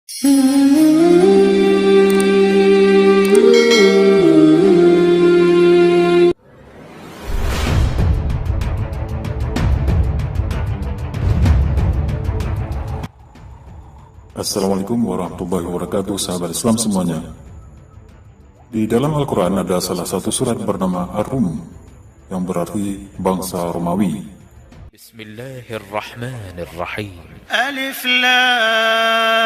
Assalamualaikum warahmatullahi wabarakatuh, sahabat Islam semuanya. Di dalam Al-Quran ada salah satu surat bernama Ar-Rum, yang berarti bangsa Romawi. Bismillahirrahmanirrahim. Alif Lam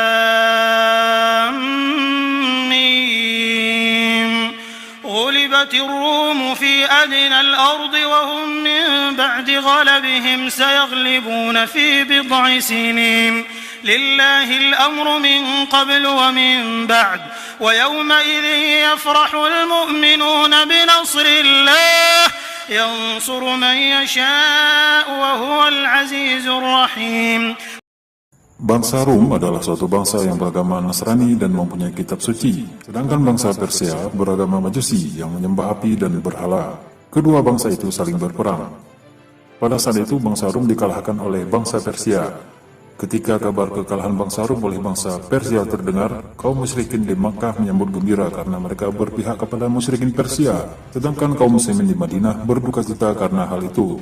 Mim. Ghulibatir Rum fi adna al-ard wa hum min ba'di ghalabihim sayaghlibuna fi bid'i sinin. لله الأمر من قبل ومن بعد ويومئذ يفرح المؤمنون بنصر الله ينصر من يشاء وهو العزيز الرحيم. Bangsa Rum adalah suatu bangsa yang beragama Nasrani dan mempunyai kitab suci, sedangkan bangsa Persia beragama Majusi yang menyembah api dan berhala. Kedua bangsa itu saling berperang. Pada saat itu bangsa Rum dikalahkan oleh bangsa Persia. Ketika kabar kekalahan bangsa Rum oleh bangsa Persia terdengar, kaum musyrikin di Makkah menyambut gembira karena mereka berpihak kepada musyrikin Persia, sedangkan kaum muslimin di Madinah berduka cita karena hal itu.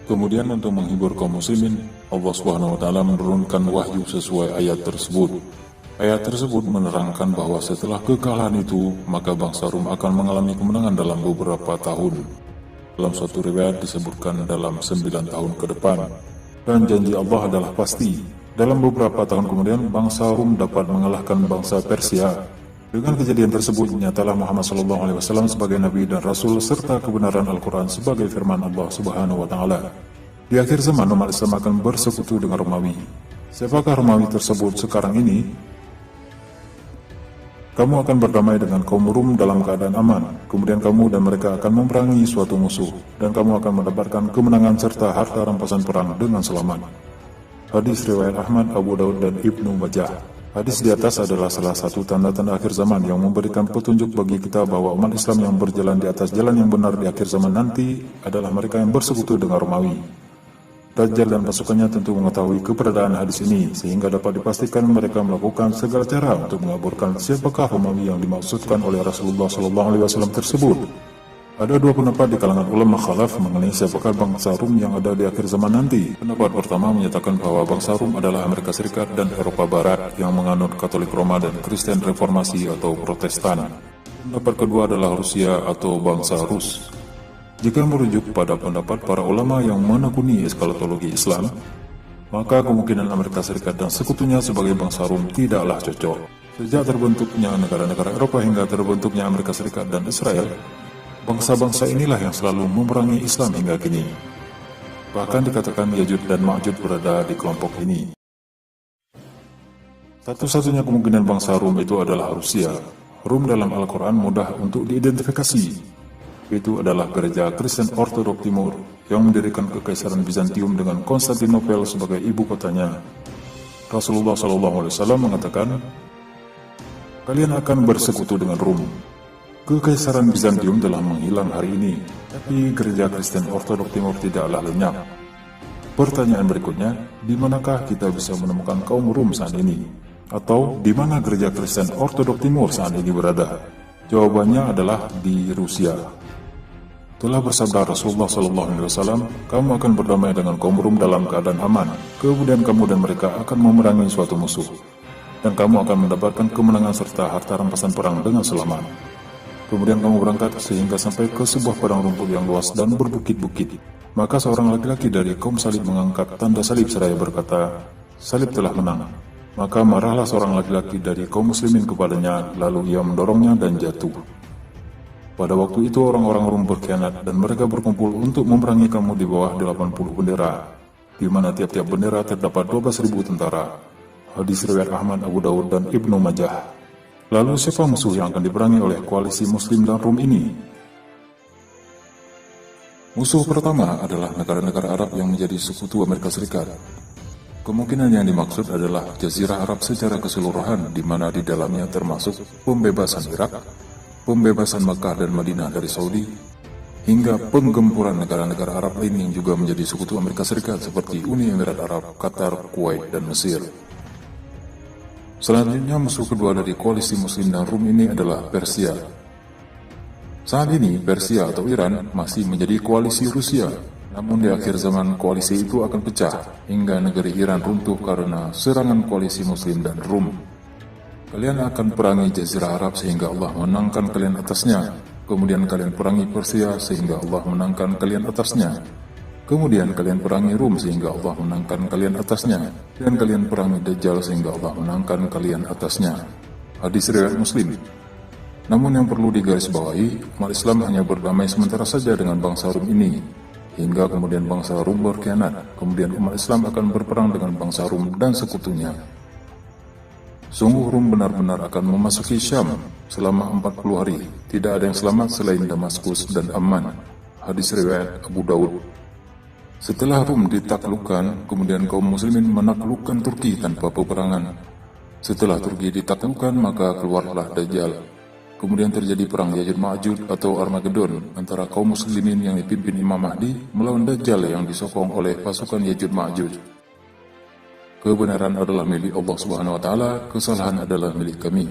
Kemudian untuk menghibur kaum muslimin, Allah Subhanahu wa taala menurunkan wahyu sesuai ayat tersebut. Ayat tersebut menerangkan bahwa setelah kekalahan itu, maka bangsa Rum akan mengalami kemenangan dalam beberapa tahun. Dalam suatu riwayat disebutkan dalam 9 tahun ke depan. Dan janji Allah adalah pasti. Dalam beberapa tahun kemudian, bangsa Rum dapat mengalahkan bangsa Persia. Dengan kejadian tersebut, nyatalah Muhammad SAW sebagai Nabi dan Rasul, serta kebenaran Al-Quran sebagai firman Allah Subhanahu wa Ta'ala. Di akhir zaman, umat Islam akan bersekutu dengan Romawi. Siapakah Romawi tersebut sekarang ini? Kamu akan berdamai dengan kaum Rum dalam keadaan aman. Kemudian kamu dan mereka akan memerangi suatu musuh, dan kamu akan mendapatkan kemenangan serta harta rampasan perang dengan selamat. Hadis riwayat Ahmad, Abu Daud, dan Ibnu Majah. Hadis di atas adalah salah satu tanda-tanda akhir zaman yang memberikan petunjuk bagi kita bahwa umat Islam yang berjalan di atas jalan yang benar di akhir zaman nanti adalah mereka yang bersekutu dengan Romawi. Dajjal dan pasukannya tentu mengetahui keberadaan hadis ini, sehingga dapat dipastikan mereka melakukan segala cara untuk mengaburkan siapakah Romawi yang dimaksudkan oleh Rasulullah SAW tersebut. Ada dua pendapat di kalangan ulama khalaf mengenai siapakah bangsa Rum yang ada di akhir zaman nanti. Pendapat pertama menyatakan bahwa bangsa Rum adalah Amerika Serikat dan Eropa Barat yang menganut Katolik Roma dan Kristen Reformasi atau Protestan. Pendapat kedua adalah Rusia atau bangsa Rus. Jika merujuk pada pendapat para ulama yang menekuni eskalatologi Islam, maka kemungkinan Amerika Serikat dan sekutunya sebagai bangsa Rum tidaklah cocok. Sejak terbentuknya negara-negara Eropa hingga terbentuknya Amerika Serikat dan Israel, bangsa-bangsa inilah yang selalu memerangi Islam hingga kini. Bahkan dikatakan Yajud dan Ma'jud berada di kelompok ini. Satu-satunya kemungkinan bangsa Rum itu adalah Rusia. Rum dalam Al-Quran mudah untuk diidentifikasi. Itu adalah gereja Kristen Ortodok Timur yang mendirikan Kekaisaran Bizantium dengan Konstantinopel sebagai ibu kotanya. Rasulullah SAW mengatakan, kalian akan bersekutu dengan Rum. Kekaisaran Bizantium telah menghilang hari ini, tapi gereja Kristen Ortodok Timur tidaklah lenyap. Pertanyaan berikutnya, di manakah kita bisa menemukan kaum Rum saat ini? Atau di mana gereja Kristen Ortodok Timur saat ini berada? Jawabannya adalah di Rusia. Telah bersabda Rasulullah SAW, kamu akan berdamai dengan kaum Rum dalam keadaan aman. Kemudian kamu dan mereka akan memerangi suatu musuh, dan kamu akan mendapatkan kemenangan serta harta rampasan perang dengan selamat. Kemudian kamu berangkat sehingga sampai ke sebuah padang rumput yang luas dan berbukit-bukit. Maka seorang laki-laki dari kaum salib mengangkat tanda salib seraya berkata, salib telah menang. Maka marahlah seorang laki-laki dari kaum muslimin kepadanya, lalu ia mendorongnya dan jatuh. Pada waktu itu orang-orang Rum berkhianat dan mereka berkumpul untuk memerangi kamu di bawah 80 bendera, di mana tiap-tiap bendera terdapat 12.000 tentara. Hadis riwayat Ahmad, Abu Daud, dan Ibnu Majah. Lalu siapa musuh yang akan diperangi oleh koalisi Muslim dan Rum ini? Musuh pertama adalah negara-negara Arab yang menjadi sekutu Amerika Serikat. Kemungkinan yang dimaksud adalah Jazirah Arab secara keseluruhan, di mana di dalamnya termasuk pembebasan Irak, pembebasan Makkah dan Madinah dari Saudi, hingga penggempuran negara-negara Arab lain yang juga menjadi sekutu Amerika Serikat seperti Uni Emirat Arab, Qatar, Kuwait, dan Mesir. Selanjutnya musuh kedua dari koalisi Muslim dan Rum ini adalah Persia. Saat ini Persia atau Iran masih menjadi koalisi Rusia, namun di akhir zaman koalisi itu akan pecah hingga negeri Iran runtuh karena serangan koalisi Muslim dan Rum. Kalian akan perangi Jazirah Arab sehingga Allah menangkan kalian atasnya. Kemudian kalian perangi Persia sehingga Allah menangkan kalian atasnya. Kemudian kalian perangi Rum sehingga Allah menangkan kalian atasnya. Dan kalian perangi Dajjal sehingga Allah menangkan kalian atasnya. Hadis riwayat Muslim. Namun yang perlu digarisbawahi, umat Islam hanya berdamai sementara saja dengan bangsa Rum ini, hingga kemudian bangsa Rum berkhianat. Kemudian umat Islam akan berperang dengan bangsa Rum dan sekutunya. Sungguh Rum benar-benar akan memasuki Syam selama 40 hari. Tidak ada yang selamat selain Damaskus dan Amman. Hadis riwayat Abu Daud. Setelah Rum ditaklukkan, kemudian kaum muslimin menaklukkan Turki tanpa peperangan. Setelah Turki ditaklukkan, maka keluarlah Dajjal. Kemudian terjadi perang Ya'juj Ma'juj atau Armageddon antara kaum muslimin yang dipimpin Imam Mahdi melawan Dajjal yang disokong oleh pasukan Ya'juj Ma'juj. Kebenaran adalah milik Allah Subhanahu wa taala, kesalahan adalah milik kami.